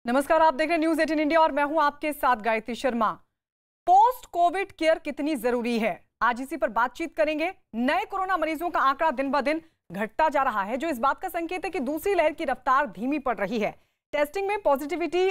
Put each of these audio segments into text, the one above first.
नमस्कार, आप देख रहे हैं न्यूज 18 इंडिया और मैं हूं आपके साथ Gayatri Sharma. Post Covid care कितनी जरूरी है, आज इसी पर बातचीत करेंगे। नए कोरोना मरीजों का आंकड़ा दिन ब दिन घटता जा रहा है, जो इस बात का संकेत है कि दूसरी लहर की रफ्तार धीमी पड़ रही है। टेस्टिंग में पॉजिटिविटी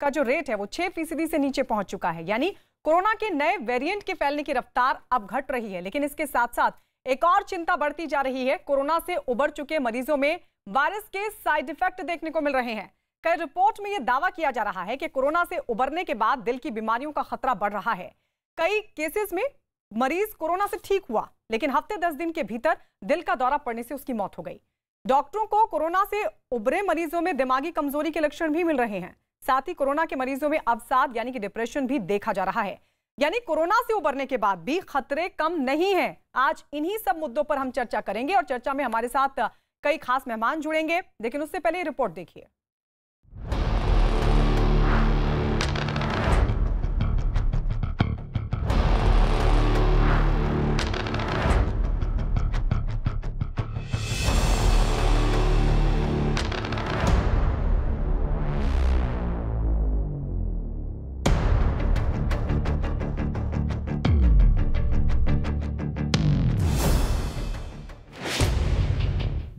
का जो रेट है वो 6% से नीचे पहुंच चुका है, यानी कोरोना के नए वेरिएंट के फैलने की रफ्तार अब घट रही है। लेकिन इसके साथ साथ एक और चिंता बढ़ती जा रही है। कोरोना से उबर चुके मरीजों में वायरस के साइड इफेक्ट देखने को मिल रहे हैं। कई रिपोर्ट में यह दावा किया जा रहा है कि कोरोना से उबरने के बाद दिल की बीमारियों का खतरा बढ़ रहा है। कई केसेस में मरीज कोरोना से ठीक हुआ, लेकिन हफ्ते 10 दिन के भीतर दिल का दौरा पड़ने से उसकी मौत हो गई। डॉक्टरों को कोरोना से उबरे मरीजों में दिमागी कमजोरी के लक्षण भी मिल रहे हैं। साथ ही कोरोना के मरीजों में अवसाद यानी कि डिप्रेशन भी देखा जा रहा है। यानी कोरोना से उबरने के बाद भी खतरे कम नहीं है। आज इन्हीं सब मुद्दों पर हम चर्चा करेंगे और चर्चा में हमारे साथ कई खास मेहमान जुड़ेंगे, लेकिन उससे पहले रिपोर्ट देखिए।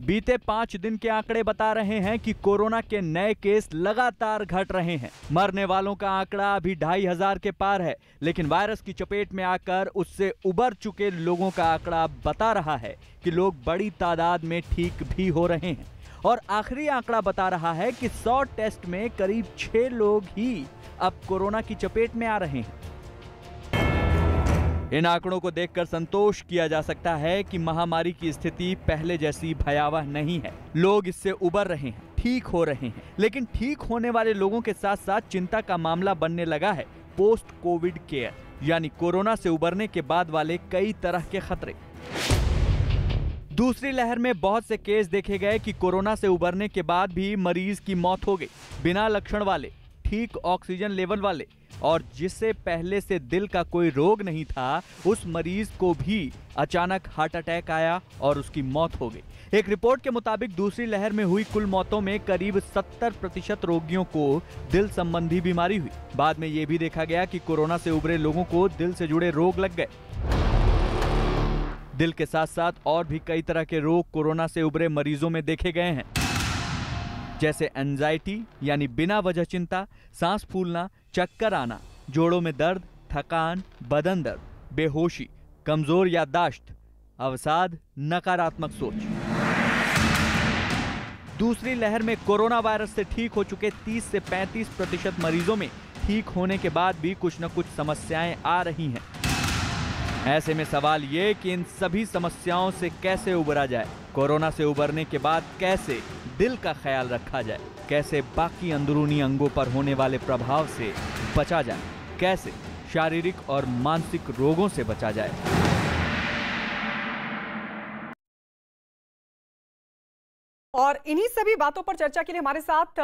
बीते 5 दिन के आंकड़े बता रहे हैं कि कोरोना के नए केस लगातार घट रहे हैं। मरने वालों का आंकड़ा अभी 2500 के पार है, लेकिन वायरस की चपेट में आकर उससे उबर चुके लोगों का आंकड़ा बता रहा है कि लोग बड़ी तादाद में ठीक भी हो रहे हैं। और आखिरी आंकड़ा बता रहा है कि 100 टेस्ट में करीब 6 लोग ही अब कोरोना की चपेट में आ रहे हैं। इन आंकड़ों को देखकर संतोष किया जा सकता है कि महामारी की स्थिति पहले जैसी भयावह नहीं है। लोग इससे उबर रहे हैं, ठीक हो रहे हैं। लेकिन ठीक होने वाले लोगों के साथ साथ चिंता का मामला बनने लगा है पोस्ट कोविड केयर, यानी कोरोना से उबरने के बाद वाले कई तरह के खतरे। दूसरी लहर में बहुत से केस देखे गए कि कोरोना से उबरने के बाद भी मरीज की मौत हो गई। बिना लक्षण वाले, ठीक ऑक्सीजन लेवल वाले और जिससे पहले से दिल का कोई रोग नहीं था, उस मरीज को भी अचानक हार्ट अटैक आया और उसकी मौत हो गई। एक रिपोर्ट के मुताबिक दूसरी लहर में हुई कुल मौतों में करीब 70% रोगियों को दिल संबंधी बीमारी हुई। बाद में यह भी देखा गया कि कोरोना से उबरे लोगों को दिल से जुड़े रोग लग गए। दिल के साथ साथ और भी कई तरह के रोग कोरोना से उबरे मरीजों में देखे गए हैं, जैसे एंजाइटी यानी बिना वजह चिंता, सांस फूलना, चक्कर आना, जोड़ों में दर्द, थकान, बदन दर्द, बेहोशी, कमजोर याददाश्त, अवसाद, नकारात्मक सोच। दूसरी लहर में कोरोना वायरस से ठीक हो चुके 30 से 35% मरीजों में ठीक होने के बाद भी कुछ न कुछ समस्याएं आ रही हैं। ऐसे में सवाल ये कि इन सभी समस्याओं से कैसे उबरा जाए। कोरोना से उबरने के बाद कैसे दिल का ख्याल रखा जाए, कैसे बाकी अंदरूनी अंगों पर होने वाले प्रभाव से बचा जाए, कैसे शारीरिक और मानसिक रोगों से बचा जाए। और इन्हीं सभी बातों पर चर्चा के लिए हमारे साथ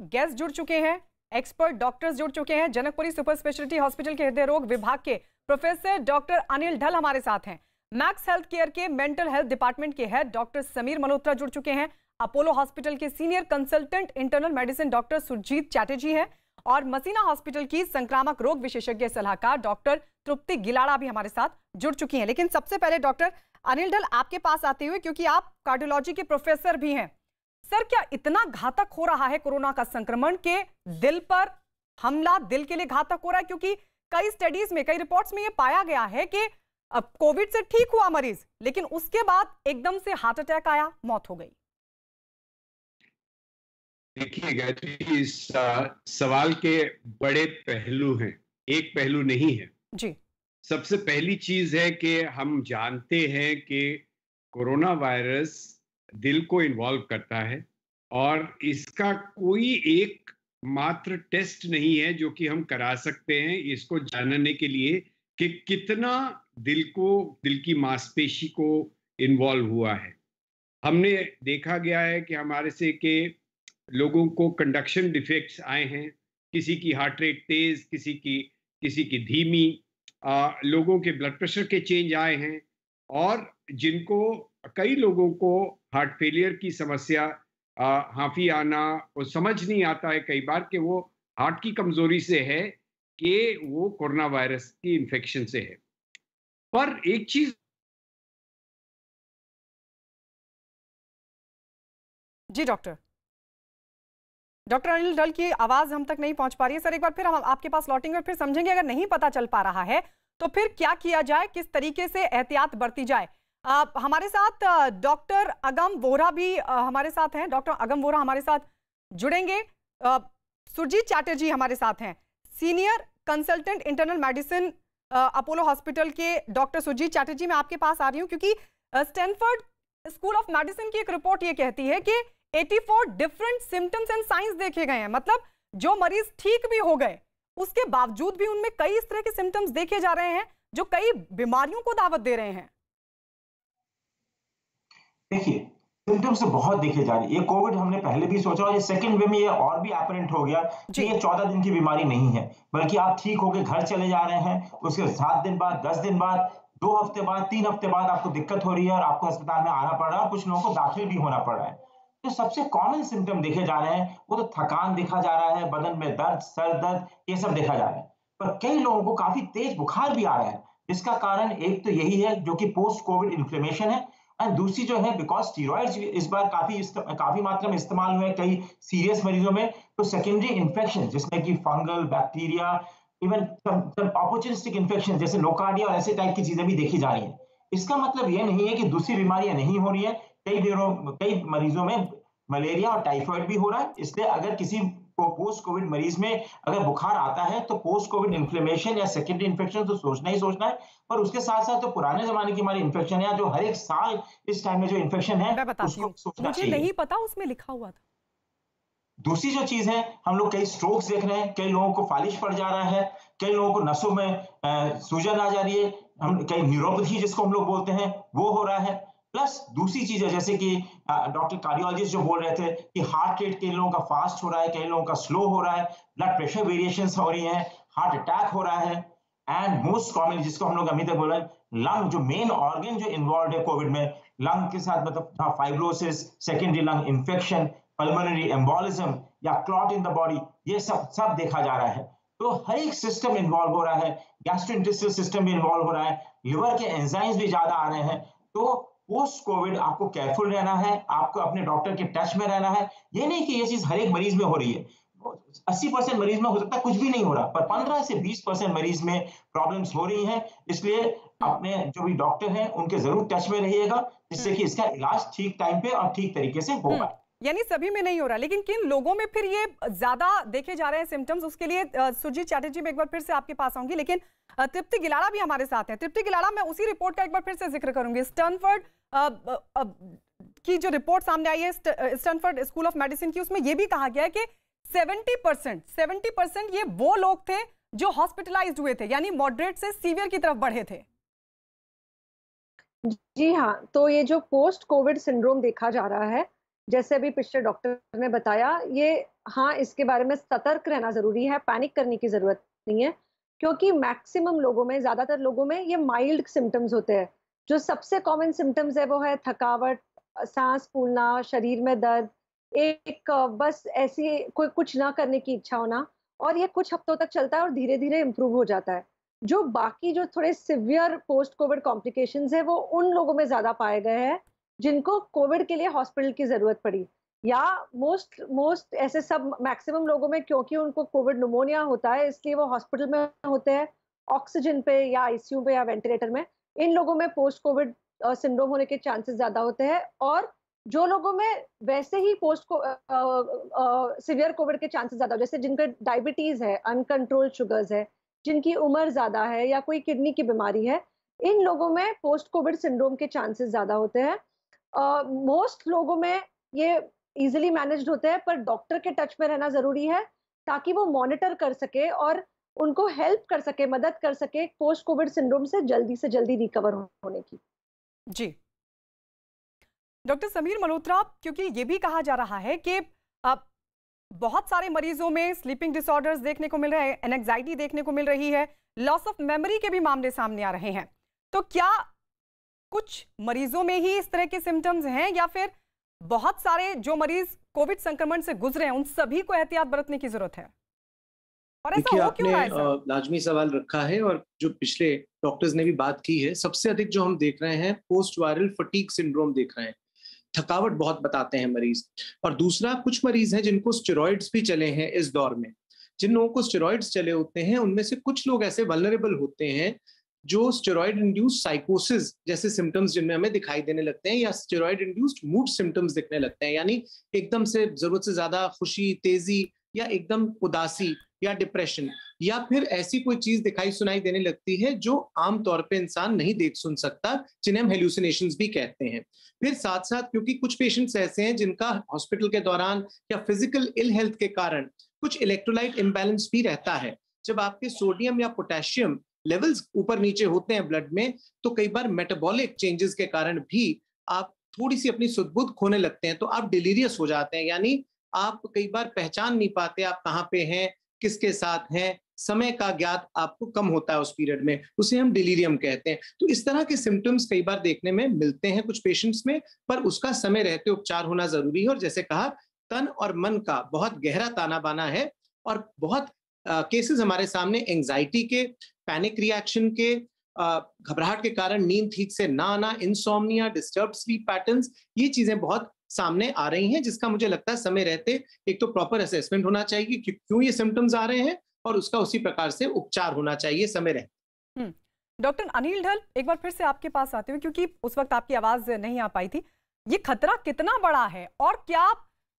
गेस्ट जुड़ चुके हैं, एक्सपर्ट डॉक्टर्स जुड़ चुके हैं। जनकपुरी सुपर स्पेशलिटी हॉस्पिटल के हृदय रोग विभाग के प्रोफेसर डॉक्टर अनिल ढल हमारे साथ हैं। मैक्स हेल्थ केयर के मेंटल हेल्थ डिपार्टमेंट के हेड डॉक्टर समीर मल्होत्रा जुड़ चुके हैं। अपोलो हॉस्पिटल के senior consultant internal medicine doctor Surjeet Chatterjee हैं और मसीना हॉस्पिटल की संक्रामक रोग विशेषज्ञ सलाहकार डॉक्टर तृप्ति गिलाड़ा भी हमारे साथ जुड़ चुकी हैं। लेकिन सबसे पहले डॉक्टर अनिल ढल, आपके पास आते हुए, क्योंकि आप कार्डियोलॉजी के प्रोफेसर भी हैं, सर क्या इतना घातक हो रहा है कोरोना का संक्रमण के दिल पर हमला दिल के लिए घातक हो रहा है? क्योंकि कई स्टडीज में, कई रिपोर्ट्स में यह पाया गया है कि कोविड से ठीक हुआ मरीज, लेकिन उसके बाद एकदम से हार्ट अटैक आया, मौत हो गई। देखिए गायत्री, इस सवाल के बड़े पहलू हैं, एक पहलू नहीं है जी। सबसे पहली चीज है कि हम जानते हैं कि कोरोना वायरस दिल को इन्वॉल्व करता है और इसका कोई एक मात्र टेस्ट नहीं है जो कि हम करा सकते हैं इसको जानने के लिए कि कितना दिल की मांसपेशी को इन्वॉल्व हुआ है। हमने देखा गया है कि हमारे से के लोगों को कंडक्शन डिफेक्ट्स आए हैं, किसी की हार्ट रेट तेज, किसी की धीमी, लोगों के ब्लड प्रेशर के चेंज आए हैं और कई लोगों को हार्ट फेलियर की समस्या हांफी आना, वो समझ नहीं आता है कई बार कि वो हार्ट की कमजोरी से है कि वो कोरोना वायरस की इन्फेक्शन से है। पर एक चीज जी डॉक्टर अनिल डल की आवाज हम तक नहीं पहुंच पा रही है सर। एक बार फिर हम आपके पास लौटेंगे और फिर समझेंगे अगर नहीं पता चल पा रहा है तो फिर क्या किया जाए, किस तरीके से एहतियात बरती जाए। हमारे साथ डॉक्टर अगम वोहरा भी हमारे साथ हैं। डॉक्टर अगम वोहरा हमारे साथ जुड़ेंगे। सुरजीत चैटर्जी हमारे साथ हैं, senior consultant internal medicine Apollo hospital के। डॉक्टर सुरजीत चैटर्जी, मैं आपके पास आ रही हूं क्योंकि स्टैनफोर्ड स्कूल ऑफ मेडिसिन की एक रिपोर्ट ये कहती है कि 84 डिफरेंट सिम्टम्स एंड साइंस देखे गए हैं। मतलब जो मरीज ठीक भी हो गए उसके बावजूद भी उनमें कई इस तरह के सिम्टम्स देखे जा रहे हैं जो कई बीमारियों को दावत दे रहे हैं। देखिए, सिम्टम्स तो बहुत देखे जा रहे हैं। ये कोविड हमने पहले भी सोचा और ये सेकंड वेव में ये और भी अपरेंट हो गया कि ये 14 दिन की बीमारी नहीं है, बल्कि आप ठीक होके घर चले जा रहे हैं, उसके 7 दिन बाद, 10 दिन बाद, 2 हफ्ते बाद, 3 हफ्ते बाद आपको दिक्कत हो रही है और आपको अस्पताल में आना पड़ रहा है और कुछ लोगों को दाखिल भी होना पड़ रहा है। तो सबसे कॉमन सिम्टम देखे जा रहे हैं वो तो थकान देखा जा रहा है, बदन में दर्द, सर दर्द, ये सब देखा जा रहा है। पर कई लोगों को काफी तेज बुखार भी आ रहा है, जिसका कारण एक तो यही है जो कि पोस्ट कोविड इन्फ्लेमेशन है, और दूसरी जो है बिकॉज स्टीरॉइड्स इस बार काफी मात्रा में इस्तेमाल हुए कई सीरियस मरीजों में, तो सेकेंडरी इन्फेक्शन जिसमें कि fungal, bacteria, even opportunistic infection जैसे नोकार्डिया और ऐसे टाइप की चीजें भी देखी जा रही है। इसका मतलब ये नहीं है कि दूसरी बीमारियां नहीं हो रही है। कई मरीजों में मलेरिया और टाइफाइड भी हो रहा है। इसलिए अगर किसी को पोस्ट कोविड मरीज में अगर बुखार आता है तो पोस्ट कोविड इन्फ्लेमेशन या सेकेंडरी इन्फेक्शन तो सोचना ही सोचना है, पर उसके साथ साथ तो पुराने जमाने की हमारी इन्फेक्शन है जो हर एक साल इस टाइम में जो इन्फेक्शन है उसको सोचना चाहिए। मुझे नहीं पता उसमें लिखा हुआ था। दूसरी जो चीज है, हम लोग कई स्ट्रोक्स देख रहे हैं, कई लोगों को फालिश पड़ जा रहा है, कई लोगों को नसों में सूजन आ जा रही है, कई न्यूरोपैथी जिसको हम लोग बोलते हैं वो हो रहा है। प्लस दूसरी चीज है जैसे कि डॉक्टर कार्डियोलॉजिस्ट जो बोल रहे थे कि हार्ट रेट कई लोगों का फास्ट हो रहा है, कई लोगों का स्लो हो रहा है, ब्लड प्रेशर वेरिएशंस हो रही हैं, हार्ट अटैक हो रहा है, एंड मोस्ट कॉमनली जिसको हम लोग अभी तक बोल रहे हैं लंग, जो मेन ऑर्गन जो इन्वॉल्व है कोविड में, लंग के साथ मतलब fibrosis, secondary lung infection, pulmonary embolism या क्लॉट इन द बॉडी, ये सब देखा जा रहा है। तो हर एक सिस्टम इन्वॉल्व हो रहा है, गैस्ट्रोइंटेस्टाइनल सिस्टम भी इन्वॉल्व हो रहा है, लिवर के एंजाइम्स भी ज्यादा आ रहे हैं। तो पोस्ट कोविड आपको केयरफुल रहना है, आपको अपने डॉक्टर के टच में रहना है। ये नहीं कि ये चीज हर एक मरीज में हो रही है, 80% मरीज में हो सकता है कुछ भी नहीं हो रहा, पर 15 से 20% मरीज में प्रॉब्लम्स हो रही हैं। इसलिए अपने जो भी डॉक्टर हैं उनके जरूर टच में रहिएगा, जिससे कि इसका इलाज ठीक टाइम पे और ठीक तरीके से हो पाए। यानी सभी में नहीं हो रहा, लेकिन किन लोगों में फिर ये ज्यादा देखे जा रहे हैं सिम्टम्स, उसके लिए सुरजीत चैटर्जी में एक बार फिर से आपके पास आऊंगी। लेकिन तृप्ति गिलाड़ा भी हमारे साथ हैं। तृप्ति गिलाड़ा, मैं उसी रिपोर्ट का एक बार फिर से जिक्र करूंगी। स्टैनफोर्ड की जो रिपोर्ट सामने आई है स्टैनफोर्ड स्कूल ऑफ मेडिसिन की, उसमें यह भी कहा गया है कि 70% ये वो लोग थे जो हॉस्पिटलाइज्ड हुए थे, यानी मॉडरेट से सीवियर की तरफ बढ़े थे। जी हाँ, तो ये जो पोस्ट कोविड सिंड्रोम देखा जा रहा है, जैसे अभी पिछले डॉक्टर ने बताया, ये हाँ, इसके बारे में सतर्क रहना जरूरी है, पैनिक करने की जरूरत नहीं है, क्योंकि मैक्सिमम लोगों में, ज्यादातर लोगों में ये माइल्ड सिम्टम्स होते हैं। जो सबसे कॉमन सिम्टम्स है वो है थकावट, सांस फूलना, शरीर में दर्द, एक बस ऐसी कोई कुछ ना करने की इच्छा होना, और ये कुछ हफ्तों तक चलता है और धीरे धीरे इम्प्रूव हो जाता है। जो बाकी जो थोड़े सिवियर पोस्ट कोविड कॉम्प्लिकेशंस है वो उन लोगों में ज्यादा पाए गए हैं जिनको कोविड के लिए हॉस्पिटल की जरूरत पड़ी, या मोस्ट ऐसे सब मैक्सिमम लोगों में, क्योंकि उनको कोविड निमोनिया होता है इसलिए वो हॉस्पिटल में होते हैं, ऑक्सीजन पे या आईसीयू पे या वेंटिलेटर में। इन लोगों में पोस्ट कोविड सिंड्रोम होने के चांसेस ज्यादा होते हैं, और जो लोगों में वैसे ही पोस्ट सिवियर कोविड के चांसेस ज्यादा, जैसे जिनका डायबिटीज है, अनकंट्रोल्ड शुगर्स है, जिनकी उम्र ज्यादा है, या कोई किडनी की बीमारी है, इन लोगों में पोस्ट कोविड सिंड्रोम के चांसेस ज्यादा होते हैं। मोस्ट लोगों में ये इजीली मैनेज्ड होते हैं, पर डॉक्टर के टच में रहना जरूरी है ताकि वो मॉनिटर कर सके और उनको हेल्प कर सके, मदद कर सके पोस्ट कोविड सिंड्रोम से जल्दी रिकवर होने की। जी डॉक्टर समीर मल्होत्रा, क्योंकि ये भी कहा जा रहा है कि बहुत सारे मरीजों में स्लीपिंग डिसऑर्डर्स देखने को मिल रहे हैं, एंजाइटी देखने को मिल रही है, लॉस ऑफ मेमोरी के भी मामले सामने आ रहे हैं। तो क्या कुछ मरीजों में ही इस तरह के सिम्टम्स हैं, या फिर बहुत सारे जो मरीज कोविड संक्रमण से गुजरे हैं उन सभी को एहतियात बरतने की जरूरत है, और ऐसा हो क्यों रहा है सर? लाजमी सवाल रखा है, और जो पिछले डॉक्टर्स ने भी बात की है, सबसे अधिक जो हम देख रहे हैं पोस्ट वायरल फटीग सिंड्रोम देख रहे हैं। थकावट बहुत बताते हैं मरीज। और दूसरा, कुछ मरीज हैं जिनको स्टेरॉइड्स भी चले हैं इस दौर में। जिन लोगों को स्टेरॉइड्स चले होते हैं उनमें से कुछ लोग ऐसे वल्नरेबल होते हैं जो स्टेरॉइड इंड्यूस्ड साइकोसिस जैसे सिम्टम्स जिनमें हमें दिखाई देने लगते हैं, या स्टेरॉइड इंड्यूस्ड मूड सिम्टम्स दिखने लगते हैं, यानी एकदम से जरूरत से ज्यादा खुशी, तेजी, या एकदम उदासी या डिप्रेशन, या फिर ऐसी कोई चीज दिखाई सुनाई देने लगती है जो आमतौर पे इंसान नहीं देख सुन सकता, जिन्हें हम हेल्यूसिनेशंस भी कहते हैं। फिर साथ साथ, क्योंकि कुछ पेशेंट्स ऐसे हैं जिनका हॉस्पिटल के दौरान या फिजिकल इल हेल्थ के कारण कुछ इलेक्ट्रोलाइट इम्बैलेंस भी रहता है। जब आपके सोडियम या पोटेशियम लेवल्स ऊपर नीचे होते हैं ब्लड में, तो कई बार मेटाबॉलिक चेंजेस के कारण भी आप थोड़ी सी अपनी सुध-बुध खोने लगते हैं, तो आप डिलीरियस हो जाते हैं, यानी आप कई बार पहचान नहीं पाते आप कहाँ पे हैं, किसके साथ हैं, समय का ज्ञात आपको कम होता है उस पीरियड में, उसे हम डिलीरियम कहते हैं। तो इस तरह के सिम्टम्स कई बार देखने में मिलते हैं कुछ पेशेंट्स में, पर उसका समय रहते उपचार होना जरूरी है। और जैसे कहा, तन और मन का बहुत गहरा ताना बाना है, और बहुत केसेस हमारे सामने एंजाइटी के, पैनिक रिएक्शन के, घबराहट के कारण नींद ठीक से ना आना, इंसोम्निया, डिस्टर्ब स्लीप पैटर्न्स, ये चीजें बहुत सामने आ रही हैं, जिसका मुझे लगता है समय रहते एक तो प्रॉपर असेसमेंट होना चाहिए कि क्यों ये सिम्टम्स आ रहे हैं, और उसका उसी प्रकार से उपचार होना चाहिए समय रहते। डॉक्टर अनिल ढल, एक बार फिर से आपके पास आते हुए, क्योंकि उस वक्त आपकी आवाज नहीं आ पाई थी, ये खतरा कितना बड़ा है, और क्या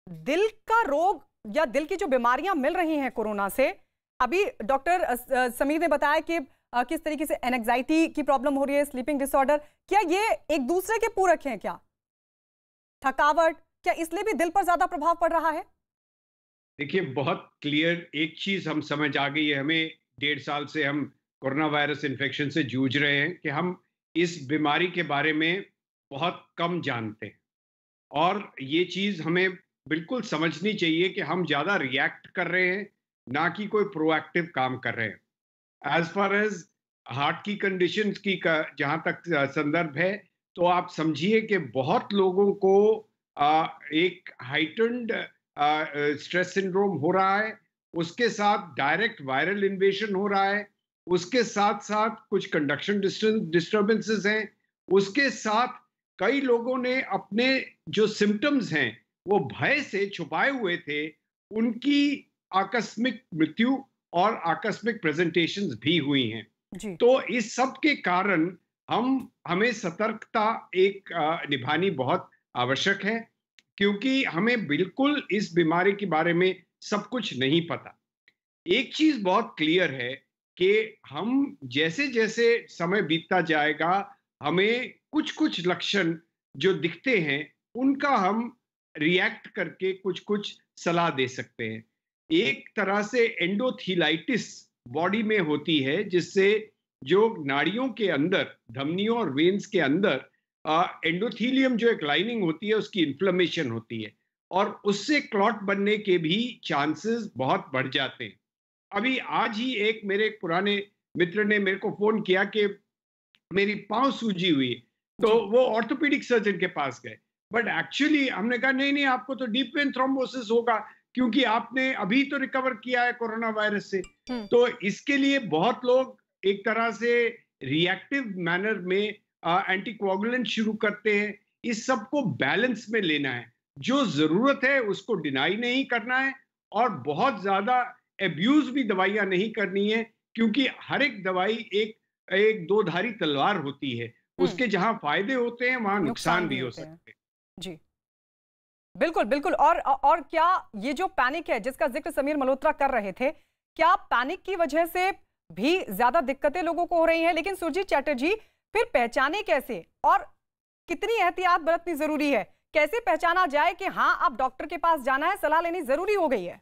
दिल का रोग या दिल की जो बीमारियां मिल रही हैं कोरोना से, अभी डॉक्टर समीर ने बताया कि किस तरीके से एंजाइटी की प्रॉब्लम हो रही है, स्लीपिंग डिसऑर्डर, क्या ये एक दूसरे के पूरक हैं? क्या थकावट, क्या इसलिए भी दिल पर ज्यादा प्रभाव पड़ रहा है? देखिए, बहुत क्लियर एक चीज हम समझ आ गई है, हमें 1.5 साल से हम कोरोना वायरस इन्फेक्शन से जूझ रहे हैं कि हम इस बीमारी के बारे में बहुत कम जानते हैं, और ये चीज हमें बिल्कुल समझनी चाहिए कि हम ज्यादा रिएक्ट कर रहे हैं, ना कि कोई प्रोएक्टिव काम कर रहे हैं। एज फार एज हार्ट की कंडीशंस की जहां तक संदर्भ है, तो आप समझिए कि बहुत लोगों को एक हाइटन्ड स्ट्रेस सिंड्रोम हो रहा है, उसके साथ डायरेक्ट वायरल इन्वेशन हो रहा है, उसके साथ साथ कुछ कंडक्शन डिस्टर्बेंसेस हैं, उसके साथ कई लोगों ने अपने जो सिम्टम्स हैं वो भय से छुपाए हुए थे, उनकी आकस्मिक मृत्यु और आकस्मिक प्रेजेंटेशंस भी हुई हैं। तो इस सब के कारण हमें सतर्कता एक निभानी बहुत आवश्यक है, क्योंकि हमें बिल्कुल इस बीमारी के बारे में सब कुछ नहीं पता। एक चीज बहुत क्लियर है कि हम जैसे जैसे समय बीतता जाएगा, हमें कुछ कुछ लक्षण जो दिखते हैं उनका हम रिएक्ट करके कुछ कुछ सलाह दे सकते हैं। एक तरह से एंडोथीलाइटिस बॉडी में होती है, जिससे जो नाड़ियों के अंदर, धमनियों और वेन्स के अंदर एंडोथीलियम जो एक लाइनिंग होती है, उसकी इन्फ्लेमेशन होती है, और उससे क्लॉट बनने के भी चांसेस बहुत बढ़ जाते हैं। अभी आज ही एक मेरे पुराने मित्र ने मेरे को फोन किया कि मेरी पांव सूजी हुई, तो वो ऑर्थोपेडिक सर्जन के पास गए, बट एक्चुअली हमने कहा नहीं नहीं, आपको तो डीप वेन थ्रोम्बोसिस होगा, क्योंकि आपने अभी तो रिकवर किया है कोरोना वायरस से। तो इसके लिए बहुत लोग एक तरह से रिएक्टिव मैनर में एंटीकोगुलेंट शुरू करते हैं। इस सब को बैलेंस में लेना है, जो जरूरत है उसको डिनाई नहीं करना है, और बहुत ज्यादा एब्यूज भी दवाइयां नहीं करनी है, क्योंकि हर एक दवाई एक दो धारी तलवार होती है, उसके जहां फायदे होते हैं वहां नुकसान भी हो सकते हैं। जी बिल्कुल बिल्कुल। और क्या ये जो पैनिक है जिसका जिक्र समीर मल्होत्रा कर रहे थे, क्या पैनिक की वजह से भी ज्यादा दिक्कतें लोगों को हो रही हैं? लेकिन सुरजीत चैटर्जी, फिर पहचाने कैसे और कितनी एहतियात बरतनी जरूरी है? कैसे पहचाना जाए कि हाँ अब डॉक्टर के पास जाना है, सलाह लेनी जरूरी हो गई है?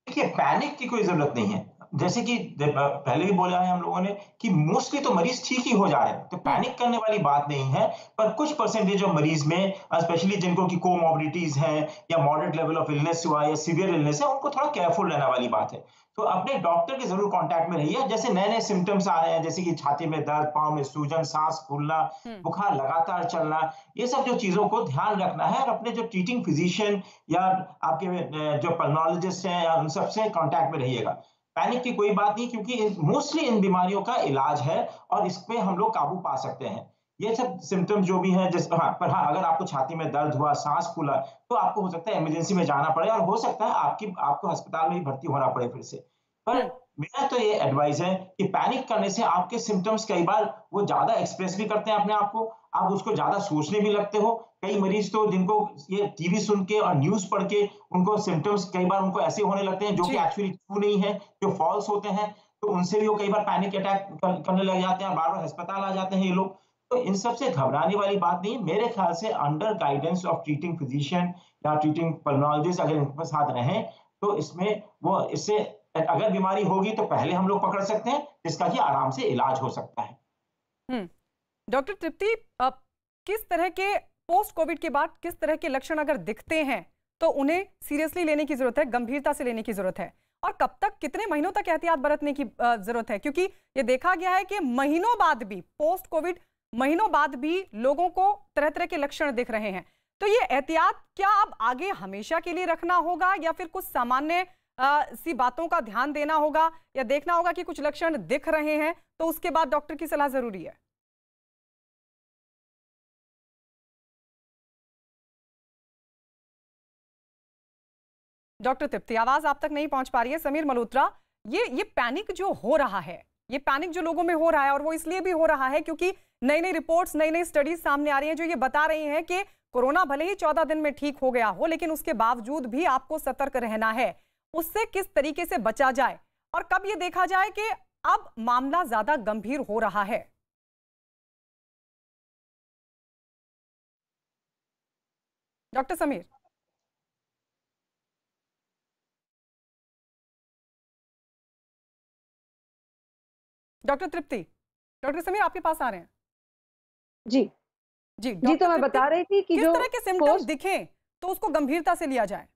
देखिए, पैनिक की कोई जरूरत नहीं है। जैसे कि पहले भी बोला है हम लोगों ने कि मोस्टली तो मरीज ठीक ही हो जा रहे हैं, तो पैनिक करने वाली बात नहीं है। पर कुछ परसेंटेज ऑफ मरीज में, स्पेशली जिनको की कोमॉर्बिडिटीज हैं या मॉडरेट लेवल ऑफ इलनेस हुआ या सीवियर इलनेस है, उनको थोड़ा केयरफुल रहने वाली बात है। तो अपने डॉक्टर के जरूर कांटेक्ट में रहिए। जैसे नए नए सिम्टम्स आ रहे हैं, जैसे कि छाती में दर्द, पाँव में सूजन, सांस फूलना, बुखार लगातार चलना, ये सब जो चीजों को ध्यान रखना है और अपने जो ट्रीटिंग फिजिशियन या आपके जो पल्मोनोलॉजिस्ट हैं या उन सबसे कांटेक्ट में रहिएगा। पैनिक की कोई बात नहीं, क्योंकि मोस्टली इन बीमारियों का इलाज है और इस पे हम लोग काबू पा सकते हैं। ये सब सिम्टम्स जो भी हैं, जैसे अगर आपको छाती में दर्द हुआ, सांस फूला, तो आपको हो सकता है इमरजेंसी में जाना पड़े और हो सकता है आपको अस्पताल में ही भर्ती होना पड़े फिर से। पर मेरा तो ये एडवाइस है कि पैनिक करने से आपके सिम्टम्स कई बार वो ज्यादा एक्सप्रेस भी करते हैं अपने आप को, आप उसको ज्यादा सोचने भी लगते हो। कई मरीज तो जिनको ये टीवी सुन के और न्यूज पढ़ के उनको सिम्टम्स कई बार उनको ऐसे होने लगते हैं जो कि एक्चुअली ट्रू नहीं है, जो फॉल्स होते हैं, तो उनसे भी वो कई बार पैनिक अटैक करने लग जाते हैं, बार बार अस्पताल आ जाते हैं ये लोग। तो इन सब से घबराने वाली बात नहीं। मेरे ख्याल से under guidance of treating physician या ट्रीटिंग पल्मोनोलॉजिस्ट अगर इनके साथ रहें, तो इसमें वो इससे अगर बीमारी होगी तो पहले हम लोग पकड़ सकते हैं, जिसका कि आराम से इलाज हो सकता है। डॉक्टर तृप्ति, किस तरह के पोस्ट कोविड के बाद किस तरह के लक्षण अगर दिखते हैं तो उन्हें सीरियसली लेने की जरूरत है, गंभीरता से लेने की जरूरत है, और कब तक, कितने महीनों तक एहतियात बरतने की जरूरत है? क्योंकि ये देखा गया है कि महीनों बाद भी, पोस्ट कोविड महीनों बाद भी लोगों को तरह तरह के लक्षण दिख रहे हैं। तो ये एहतियात क्या अब आगे हमेशा के लिए रखना होगा, या फिर कुछ सामान्य सी बातों का ध्यान देना होगा, या देखना होगा कि कुछ लक्षण दिख रहे हैं तो उसके बाद डॉक्टर की सलाह जरूरी है? डॉक्टर तृप्ति, आवाज आप तक नहीं पहुंच पा रही है। समीर मल्होत्रा, ये पैनिक जो हो रहा है, ये पैनिक जो लोगों में हो रहा है, और वो इसलिए भी हो रहा है क्योंकि नई नई रिपोर्ट्स, नई नई स्टडीज सामने आ रही हैं जो ये बता रही हैं कि कोरोना भले ही 14 दिन में ठीक हो गया हो, लेकिन उसके बावजूद भी आपको सतर्क रहना है। उससे किस तरीके से बचा जाए और कब ये देखा जाए कि अब मामला ज्यादा गंभीर हो रहा है? डॉक्टर समीर। डॉक्टर तृप्ति, डॉक्टर समीर आपके पास आ रहे हैं? जी जी जी, तो मैं बता रही थी कि किस जो तरह के सिम्टम्स दिखें तो उसको गंभीरता से लिया जाए।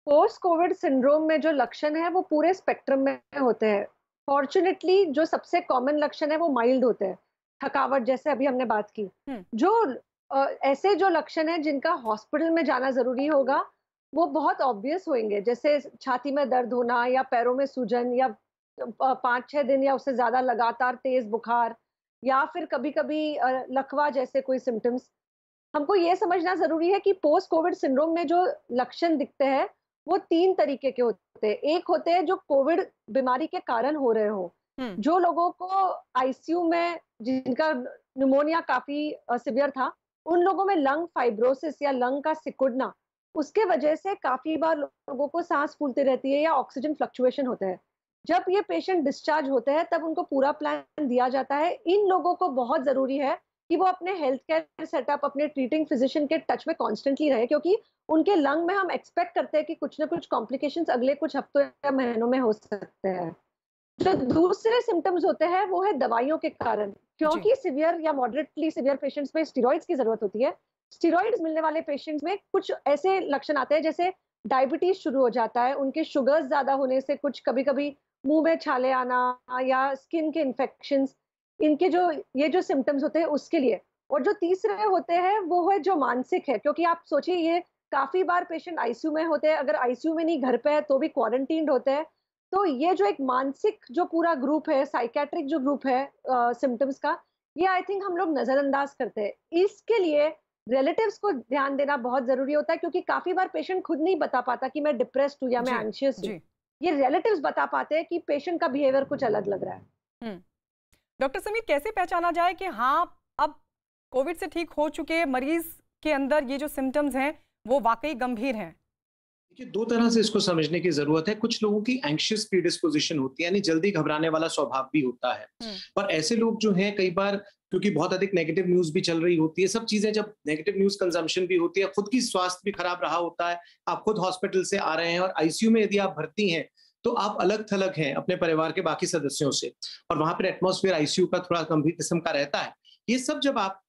पोस्ट कोविड सिंड्रोम में जो लक्षण है वो पूरे स्पेक्ट्रम में होते हैं। फॉर्चुनेटली जो सबसे कॉमन लक्षण है वो माइल्ड होते हैं, थकावट जैसे अभी हमने बात की। जो ऐसे जो लक्षण है जिनका हॉस्पिटल में जाना जरूरी होगा वो बहुत ऑब्वियस होंगे, जैसे छाती में दर्द होना या पैरों में सूजन या 5-6 दिन या उससे ज्यादा लगातार तेज बुखार, या फिर कभी कभी लकवा जैसे कोई सिम्टम्स। हमको ये समझना जरूरी है कि पोस्ट कोविड सिंड्रोम में जो लक्षण दिखते हैं वो 3 तरीके के होते हैं। एक होते हैं जो कोविड बीमारी के कारण हो रहे हो, जो लोगों को आईसीयू में, जिनका न्यूमोनिया काफी सिवियर था, उन लोगों में लंग फाइब्रोसिस या लंग का सिकुड़ना, उसके वजह से काफी बार लोगों को सांस फूलती रहती है या ऑक्सीजन फ्लक्चुएशन होता है। जब ये पेशेंट डिस्चार्ज होते हैं तब उनको पूरा प्लान दिया जाता है। इन लोगों को बहुत जरूरी है कि वो अपने हेल्थ केयर सेटअप, अपने ट्रीटिंग फिजिशियन के टच में कॉन्स्टेंटली रहे, क्योंकि उनके लंग में हम एक्सपेक्ट करते हैं कि कुछ ना कुछ कॉम्प्लिकेशंस अगले कुछ हफ्तों या महीनों में हो सकते हैं। जो दूसरे सिम्टम्स होते हैं वो है दवाइयों के कारण, क्योंकि सिवियर या मॉडरेटली सिवियर पेशेंट्स में स्टेरॉइड्स की जरूरत होती है। स्टेरॉइड्स मिलने वाले पेशेंट्स में कुछ ऐसे लक्षण आते हैं जैसे डायबिटीज शुरू हो जाता है, उनके शुगर्स ज्यादा होने से कुछ कभी कभी मुंह में छाले आना या स्किन के इन्फेक्शंस, इनके जो सिम्टम्स होते हैं उसके लिए। और जो तीसरे होते हैं वो है जो मानसिक है, क्योंकि आप सोचिए ये काफी बार पेशेंट आईसीयू में होते हैं, अगर आईसीयू में नहीं घर पे है तो भी क्वारंटीन्ड होते हैं। तो ये जो एक मानसिक जो पूरा ग्रुप है, साइकेट्रिक जो ग्रुप है सिम्टम्स का, ये आई थिंक हम लोग नजरअंदाज करते हैं। इसके लिए रिलेटिव्स को ध्यान देना बहुत जरूरी होता है, क्योंकि काफी बार पेशेंट खुद नहीं बता पाता कि मैं डिप्रेस्ड हूँ या मैं एंशियस हूँ। ये रिलेटिव्स बता पाते हैं कि पेशेंट का बिहेवियर कुछ अलग लग रहा है। डॉक्टर समीर, कैसे पहचाना जाए कि हाँ अब कोविड से ठीक हो चुके मरीज के अंदर ये जो सिम्टम्स हैं वो वाकई गंभीर हैं? देखिए, 2 तरह से इसको समझने की जरूरत है। कुछ लोगों की एंग्शियस प्रीडिस्पोजिशन होती है, यानी जल्दी घबराने वाला स्वभाव भी होता है, और ऐसे लोग जो हैं कई बार क्योंकि बहुत अधिक नेगेटिव न्यूज भी चल रही होती है, सब चीजें, जब नेगेटिव न्यूज कंजम्पशन भी होती है, खुद की स्वास्थ्य भी खराब रहा होता है, आप खुद हॉस्पिटल से आ रहे हैं और आईसीयू में यदि आप भर्ती हैं तो आप अलग थलग हैं अपने परिवार के बाकी सदस्यों से, और वहां पर एटमॉस्फेयर आईसीयू का थोड़ा गंभीर किस्म का रहता है। ये सब जब आप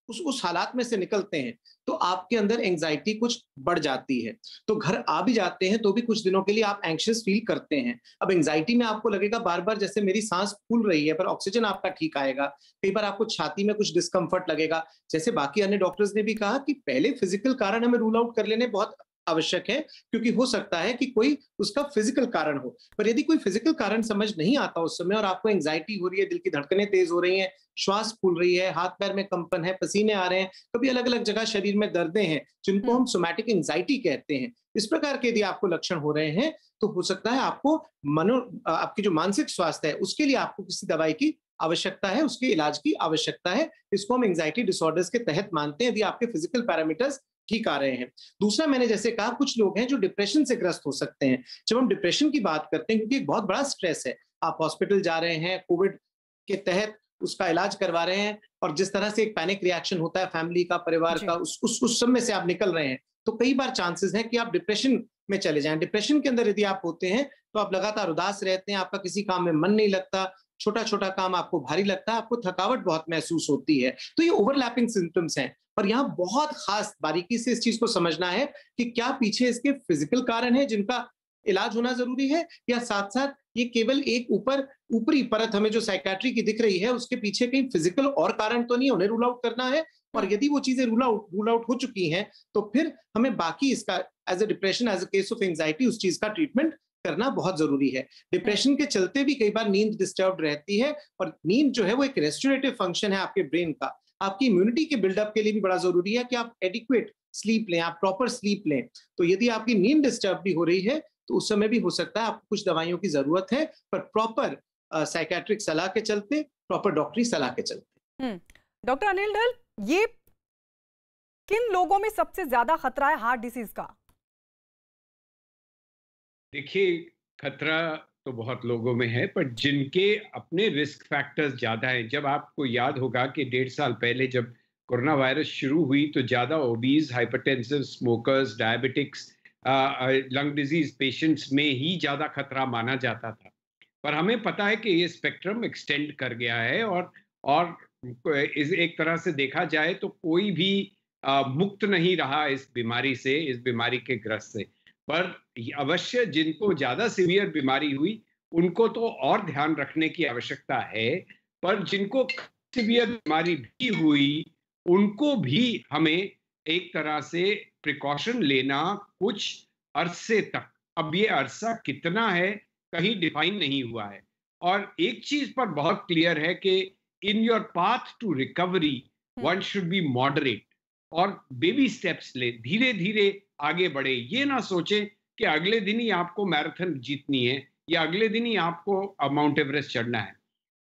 उस हालात में से निकलते हैं तो आपके अंदर एंजाइटी कुछ बढ़ जाती है। तो घर आ भी जाते हैं तो भी कुछ दिनों के लिए आप एंग्शियस फील करते हैं। अब एंजाइटी में आपको लगेगा बार बार जैसे मेरी सांस फूल रही है, पर ऑक्सीजन आपका ठीक आएगा। कई बार आपको छाती में कुछ डिस्कम्फर्ट लगेगा। जैसे बाकी अन्य डॉक्टर्स ने भी कहा कि पहले फिजिकल कारण हमें रूल आउट कर लेने बहुत आवश्यक है, क्योंकि हो सकता है कि कोई उसका फिजिकल कारण हो। पर यदि कोई फिजिकल कारण समझ नहीं आता उस समय और आपको एंजाइटी हो रही है, दिल की धड़कनें तेज हो रही हैं, श्वास फूल रही है, हाथ पैर में कंपन है, पसीने आ रहे हैं, कभी अलग अलग जगह शरीर में दर्दें हैं, जिनको हम सोमैटिक एंजाइटी कहते हैं, इस प्रकार के यदि आपको लक्षण हो रहे हैं तो हो सकता है आपको आपकी जो मानसिक स्वास्थ्य है उसके लिए आपको किसी दवाई की आवश्यकता है, उसके इलाज की आवश्यकता है। इसको हम एंजाइटी डिसऑर्डर्स के तहत मानते हैं, यदि आपके फिजिकल पैरामीटर्स ठीक आ रहे हैं। दूसरा, मैंने जैसे कहा, कुछ लोग हैं जो डिप्रेशन से ग्रस्त हो सकते हैं। जब हम डिप्रेशन की बात करते हैं, क्योंकि एक बहुत बड़ा स्ट्रेस है, आप हॉस्पिटल जा रहे हैं, कोविड के तहत उसका इलाज करवा रहे हैं, और जिस तरह से एक पैनिक रिएक्शन होता है फैमिली का, परिवार का, उस समय से आप निकल रहे हैं, तो कई बार चांसेस हैं कि आप डिप्रेशन में चले जाएं। डिप्रेशन के अंदर यदि आप होते हैं तो आप लगातार उदास रहते हैं, आपका किसी काम में मन नहीं लगता, छोटा छोटा काम आपको भारी लगता है, आपको थकावट बहुत महसूस होती है। तो ये ओवरलैपिंग सिम्टम्स हैं, पर यहाँ बहुत खास बारीकी से इस चीज को समझना है कि क्या पीछे इसके फिजिकल कारण है जिनका इलाज होना जरूरी है, या साथ साथ ये केवल एक ऊपरी परत हमें जो साइकियाट्री की दिख रही है उसके पीछे कहीं फिजिकल और कारण तो नहीं, उन्हें रूल आउट करना है। और यदि वो चीजें रूल आउट हो चुकी हैं तो फिर हमें बाकी इसका as a depression, as a case of anxiety, उस चीज का ट्रीटमेंट करना बहुत जरूरी है। डिप्रेशन के चलते भी कई बार नींद डिस्टर्ब रहती है, और नींद जो है वो एक रेस्टोरेटिव फंक्शन है आपके ब्रेन का। आपकी इम्यूनिटी के बिल्डअप के लिए भी बड़ा जरूरी है कि आप एडिक्वेट स्लीप लें, आप प्रॉपर स्लीप लें। तो यदि आपकी नींद डिस्टर्ब भी हो रही है तो उस समय भी हो सकता है आपको कुछ दवाइयों की जरूरत है, पर प्रॉपर साइकियाट्रिक सलाह के चलते, प्रॉपर डॉक्टरी सलाह के चलते। डॉक्टर अनिल ढल, ये किन लोगों में सबसे ज्यादा खतरा है हार्ट डिसीज का? देखिए, खतरा तो बहुत लोगों में है, पर जिनके अपने रिस्क फैक्टर्स ज्यादा हैं। जब आपको याद होगा कि 1.5 साल पहले जब कोरोना वायरस शुरू हुई तो ज्यादा obese, hypertensive, smokers, diabetics, lung disease patients में ही ज्यादा खतरा माना जाता था। पर हमें पता है कि ये स्पेक्ट्रम एक्सटेंड कर गया है, और इस एक तरह से देखा जाए तो कोई भी मुक्त नहीं रहा इस बीमारी से, इस बीमारी के ग्रस्त से। पर अवश्य जिनको ज्यादा सीवियर बीमारी हुई उनको तो और ध्यान रखने की आवश्यकता है, पर जिनको सीवियर बीमारी भी हुई उनको भी हमें एक तरह से प्रिकॉशन लेना कुछ अरसे तक। अब ये अरसा कितना है कहीं डिफाइन नहीं हुआ है, और एक चीज पर बहुत क्लियर है कि in your path to recovery one should be moderate और बेबी स्टेप्स ले, धीरे धीरे आगे बढ़े। ये ना सोचें कि अगले दिन ही आपको मैराथन जीतनी है या अगले दिन ही आपको माउंट एवरेस्ट चढ़ना है।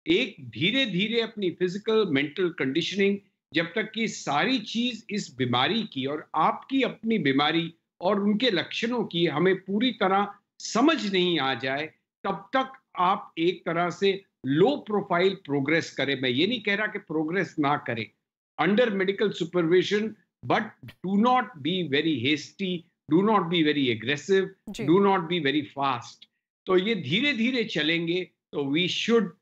एक धीरे धीरे अपनी फिजिकल मेंटल कंडीशनिंग, जब तक कि सारी चीज इस बीमारी की और आपकी अपनी बीमारी और उनके लक्षणों की हमें पूरी तरह समझ नहीं आ जाए, तब तक आप एक तरह से लो प्रोफाइल प्रोग्रेस करें। मैं ये नहीं कह रहा कि प्रोग्रेस ना करें, under medical supervision, but do not be very hasty, do not be very aggressive, do not be very fast. तो ये धीरे धीरे चलेंगे तो we should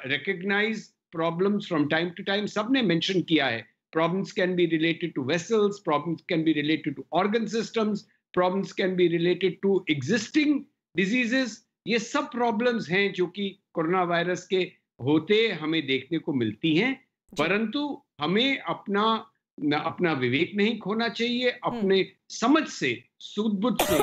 recognise problems from time to time. सबने मेंशन किया है, problems can be related to vessels, problems can be related to organ systems, problems can be related to existing diseases. ये सब प्रॉब्लम्स हैं जो कि कोरोना वायरस के होते हमें देखने को मिलती हैं, परंतु हमें अपना विवेक नहीं खोना चाहिए, अपने समझ से, सूझबूझ से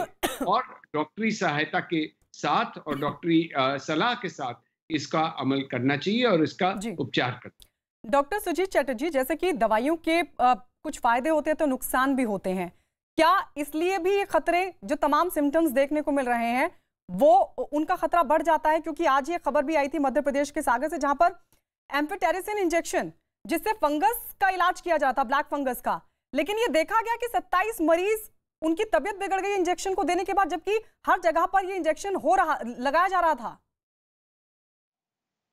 और डॉक्टरी सहायता के साथ और डॉक्टरी सलाह के साथ इसका अमल करना चाहिए और इसका उपचार करना। डॉक्टर सुजीत चटर्जी, जैसे कि दवाइयों के कुछ फायदे होते हैं तो नुकसान भी होते हैं, क्या इसलिए भी ये खतरे जो तमाम सिम्टम्स देखने को मिल रहे हैं वो उनका खतरा बढ़ जाता है? क्योंकि आज ये खबर भी आई थी मध्य प्रदेश के सागर से, जहां पर एम्फिटेरिसिन इंजेक्शन जिससे फंगस का इलाज किया जाता, ब्लैक फंगस का, लेकिन ये देखा गया कि 27 मरीज उनकी तबीयत बिगड़ गई इंजेक्शन को देने के बाद, जबकि हर जगह पर ये इंजेक्शन लगाया जा रहा था।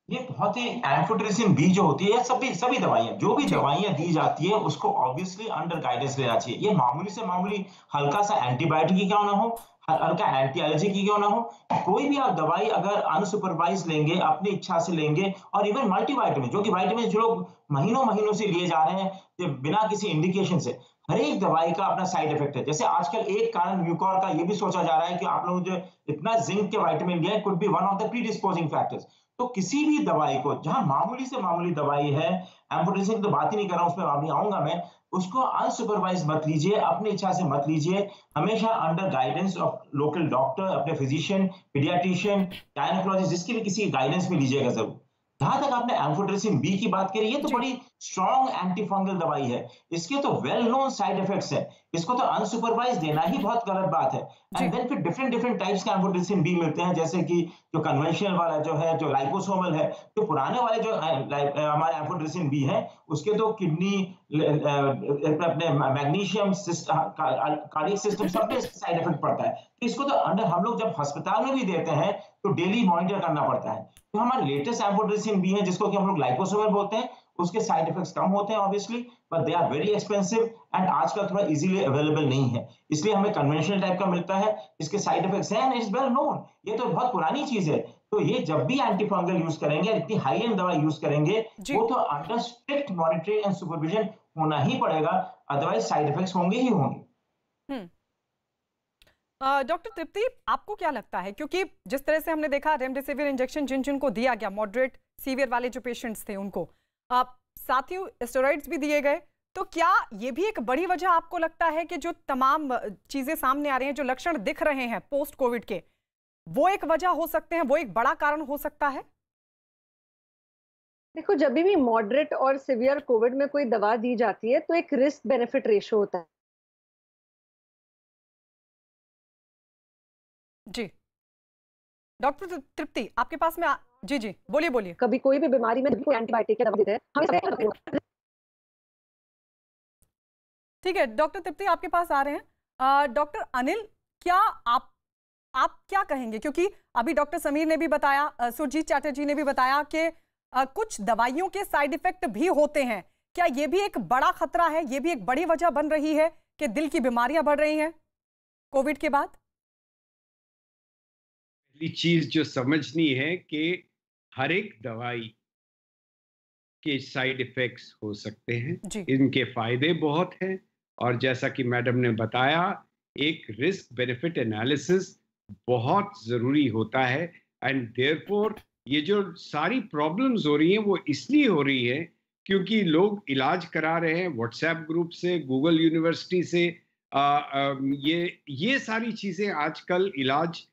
ये बहुत ही एम्फिटेरिसिन बी जो होती है, सभी दवाइयां, जो भी दवाइयां दी जाती है उसको ऑब्वियसली अंडर गाइडेंस लेना चाहिए। ये मामूली से मामूली हल्का सा एंटीबायोटिक ही क्यों ना हो, हल्का एंटी एलर्जी की क्यों ना हो, कोई भी आप दवाई अगर अनसुपरवाइज लेंगे, अपनी इच्छा से लेंगे, और इवन मल्टीविटामिन, जो कि विटामिन जो लोग महीनों महीनों से लिए जा रहे हैं बिना किसी इंडिकेशन से, हर एक दवाई का अपना साइड इफेक्ट है। जैसे आजकल एक कारण म्यूकोर का ये भी सोचा जा रहा है कि आप लोग जो इतना जिंक के विटामिन लिया could be one of the predisposing factors. तो किसी भी दवाई को, जहां मामूली से मामूली दवाई है, एम्फोटेरेसिन की तो बात ही नहीं कर रहा हूं, उसमें अभी आऊंगा मैं, उसको अनसुपरवाइज मत लीजिए, अपनी इच्छा से मत लीजिए, हमेशा under guidance of local doctor, अपने फिजिशियन, पीडियाट्रिशियन, गायनेकोलॉजिस्ट, जिसकी भी किसी गाइडेंस में लीजिएगा जरूर। जहां तक आपने एम्फोटेरेसिन बी की बात करी, ये तो बड़ी स्ट्रॉन्ग एंटीफंगल दवाई है, इसके तो वेल नोन साइड इफेक्ट्स है, इसको तो अनसुपरवाइज देना ही बहुत गलत बात है। एंड देन फिर डिफरेंट टाइप्स के एम्फोटेरेसिन बी मिलते हैं, जैसे कि जो कन्वेंशनल वाला जो है, जो लाइपोसोमल है, जो पुराने वाले जो हमारे एम्फोटेरेसिन बी है, उसके तो किडनी, अपने मैग्नीशियम कार्डियक सिस्टम, सब पे साइड इफेक्ट पड़ता है। तो इसको तो अंडर हम लोग जब अस्पताल में भी देते हैं तो डेली मॉनिटर करना पड़ता है। तो हमारे लेटेस्ट एम्फोटेरेसिन बी है, जिसको कि हम लोग लाइपोसोमल बोलते हैं, उसके साइड इफेक्ट्स कम होते हैं obviously, but they are very expensive and आजकल थोड़ा इजीली अवेलेबल नहीं है, इसलिए हमें कन्वेंशनल टाइप का मिलता है। इसके साइड इफेक्ट्स हैं, इट्स वेल नोन, ये तो बहुत पुरानी चीज है। तो ये जब भी एंटीफंगल यूज करेंगे, इतनी हाई एंड दवा यूज करेंगे, वो तो under strict monitoring and supervision होना ही पड़ेगा, अदरवाइज साइड इफेक्ट्स होंगे ही होंगे। डॉक्टर तृप्ति, आपको क्या लगता है, क्योंकि जिस तरह से हमने देखा रेमडेसिविर इंजेक्शन जिनको दिया गया, मॉडरेट सीवियर वाले जो पेशेंट्स थे उनको, साथ ही स्टेरॉइड्स भी दिए गए, तो क्या ये भी एक बड़ी वजह आपको लगता है कि जो तमाम चीजें सामने आ रही हैं, जो लक्षण दिख रहे हैं पोस्ट कोविड के, वो एक वजह हो सकते हैं, वो एक बड़ा कारण हो सकता है? देखो, जब भी मॉडरेट और सिवियर कोविड में कोई दवा दी जाती है तो एक रिस्क बेनिफिट रेशो होता है। जी डॉक्टर तृप्ति, आपके पास में जी बोलिए। कभी कोई भी बीमारी में कोई एंटीबायोटिक की दवा देते हैं, ठीक है। डॉक्टर तृप्ति आपके पास आ रहे हैं। डॉक्टर अनिल, क्या आप क्या कहेंगे, क्योंकि अभी डॉक्टर समीर ने भी बताया, सुरजीत चैटर्जी ने भी बताया कि कुछ दवाइयों के साइड इफेक्ट भी होते हैं, क्या ये भी एक बड़ा खतरा है, ये भी एक बड़ी वजह बन रही है कि दिल की बीमारियां बढ़ रही हैं कोविड के बाद? पहली चीज जो समझनी है कि हर एक दवाई के साइड इफेक्ट्स हो सकते हैं, इनके फायदे बहुत हैं, और जैसा कि मैडम ने बताया, एक रिस्क बेनिफिट एनालिसिस बहुत ज़रूरी होता है। एंड देयरफॉर ये जो सारी प्रॉब्लम्स हो रही हैं वो इसलिए हो रही है क्योंकि लोग इलाज करा रहे हैं व्हाट्सएप ग्रुप से, गूगल यूनिवर्सिटी से, ये सारी चीज़ें आजकल इलाज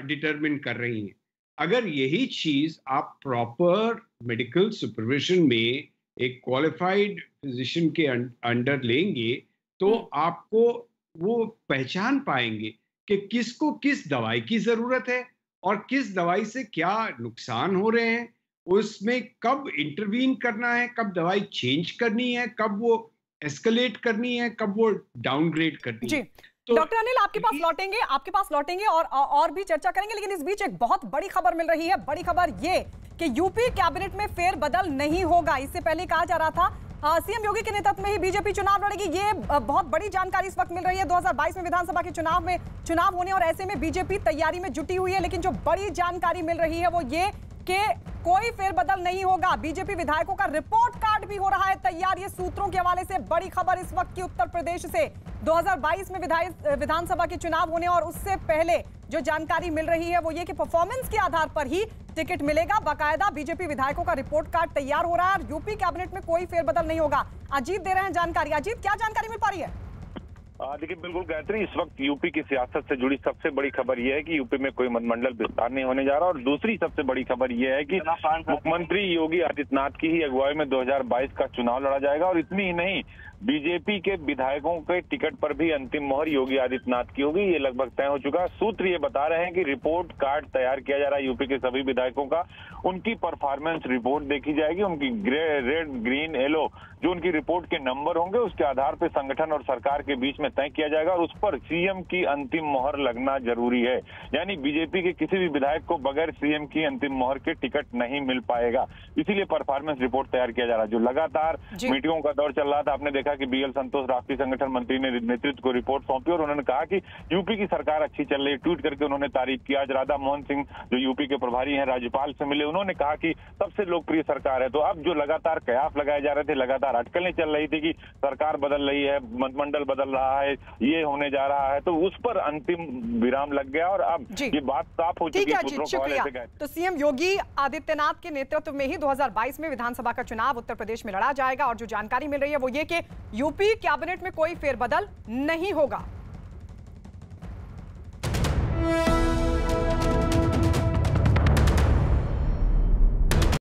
डिटरमिन कर रही हैं। अगर यही चीज़ आप प्रॉपर मेडिकल सुपरविजन में एक क्वालिफाइड फिजिशियन के अंडर लेंगे तो आपको वो पहचान पाएंगे कि किसको किस दवाई की ज़रूरत है और किस दवाई से क्या नुकसान हो रहे हैं, उसमें कब इंटरवीन करना है, कब दवाई चेंज करनी है, कब वो एस्केलेट करनी है, कब वो डाउनग्रेड करनी है। तो डॉक्टर अनिल, आपके पास लौटेंगे और भी चर्चा करेंगे, लेकिन इस बीच एक बहुत बड़ी खबर मिल रही है। बड़ी खबर ये कि यूपी कैबिनेट में फेरबदल नहीं होगा। इससे पहले कहा जा रहा था सीएम योगी के नेतृत्व में ही बीजेपी चुनाव लड़ेगी। ये बहुत बड़ी जानकारी इस वक्त मिल रही है। 2022 में विधानसभा के चुनाव होने और ऐसे में बीजेपी तैयारी में जुटी हुई है, लेकिन जो बड़ी जानकारी मिल रही है वो ये कि कोई फेरबदल नहीं होगा। बीजेपी विधायकों का रिपोर्ट कार्ड भी हो रहा है तैयार। ये सूत्रों के हवाले से बड़ी खबर इस वक्त की उत्तर प्रदेश से। 2022 में विधानसभा के चुनाव होने और उससे पहले जो जानकारी मिल रही है वो ये कि परफॉर्मेंस के आधार पर ही टिकट मिलेगा। बाकायदा बीजेपी विधायकों का रिपोर्ट कार्ड तैयार हो रहा है और यूपी कैबिनेट में कोई फेरबदल नहीं होगा। अजीत दे रहे हैं जानकारी। अजीत, क्या जानकारी मिल पा रही है? देखिए, बिल्कुल गायत्री, इस वक्त यूपी की सियासत से जुड़ी सबसे बड़ी खबर यह है कि यूपी में कोई मंत्रिमंडल विस्तार नहीं होने जा रहा, और दूसरी सबसे बड़ी खबर यह है कि मुख्यमंत्री योगी आदित्यनाथ की ही अगुवाई में 2022 का चुनाव लड़ा जाएगा। और इतनी ही नहीं, बीजेपी के विधायकों के टिकट पर भी अंतिम मोहर योगी आदित्यनाथ की होगी, ये लगभग तय हो चुका है। सूत्र ये बता रहे हैं कि रिपोर्ट कार्ड तैयार किया जा रहा है यूपी के सभी विधायकों का। उनकी परफॉर्मेंस रिपोर्ट देखी जाएगी, उनकी रेड, ग्रीन, येलो जो उनकी रिपोर्ट के नंबर होंगे उसके आधार पर संगठन और सरकार के बीच में तय किया जाएगा और उस पर सीएम की अंतिम मोहर लगना जरूरी है। यानी बीजेपी के किसी भी विधायक को बगैर सीएम की अंतिम मोहर के टिकट नहीं मिल पाएगा, इसीलिए परफॉर्मेंस रिपोर्ट तैयार किया जा रहा है। जो लगातार मीटिंगों का दौर चल रहा था, आपने देखा देखा कि BL संतोष राष्ट्रीय संगठन मंत्री ने नेतृत्व को रिपोर्ट सौंपी और उन्होंने कहा कि यूपी की सरकार अच्छी चल रही। ट्वीट करके उन्होंने तारीफ की। आज राधा मोहन सिंह जो यूपी के प्रभारी हैं राज्यपाल से मिले, उन्होंने कहा कि सबसे लोकप्रिय सरकार है। तो अब जो लगातार कयास लगाए जा रहे थे, लगातार अटकलें चल रही थी कि सरकार बदल रही है, मंत्रिमंडल बदल रहा है, ये होने जा रहा है, तो उस पर अंतिम विराम लग गया और अब ये बात साफ हो चुकी है। तो सीएम योगी आदित्यनाथ के नेतृत्व में ही 2022 में विधानसभा का चुनाव उत्तर प्रदेश में लड़ा जाएगा और जो जानकारी मिल रही है वो ये कि यूपी कैबिनेट में कोई फेरबदल नहीं होगा।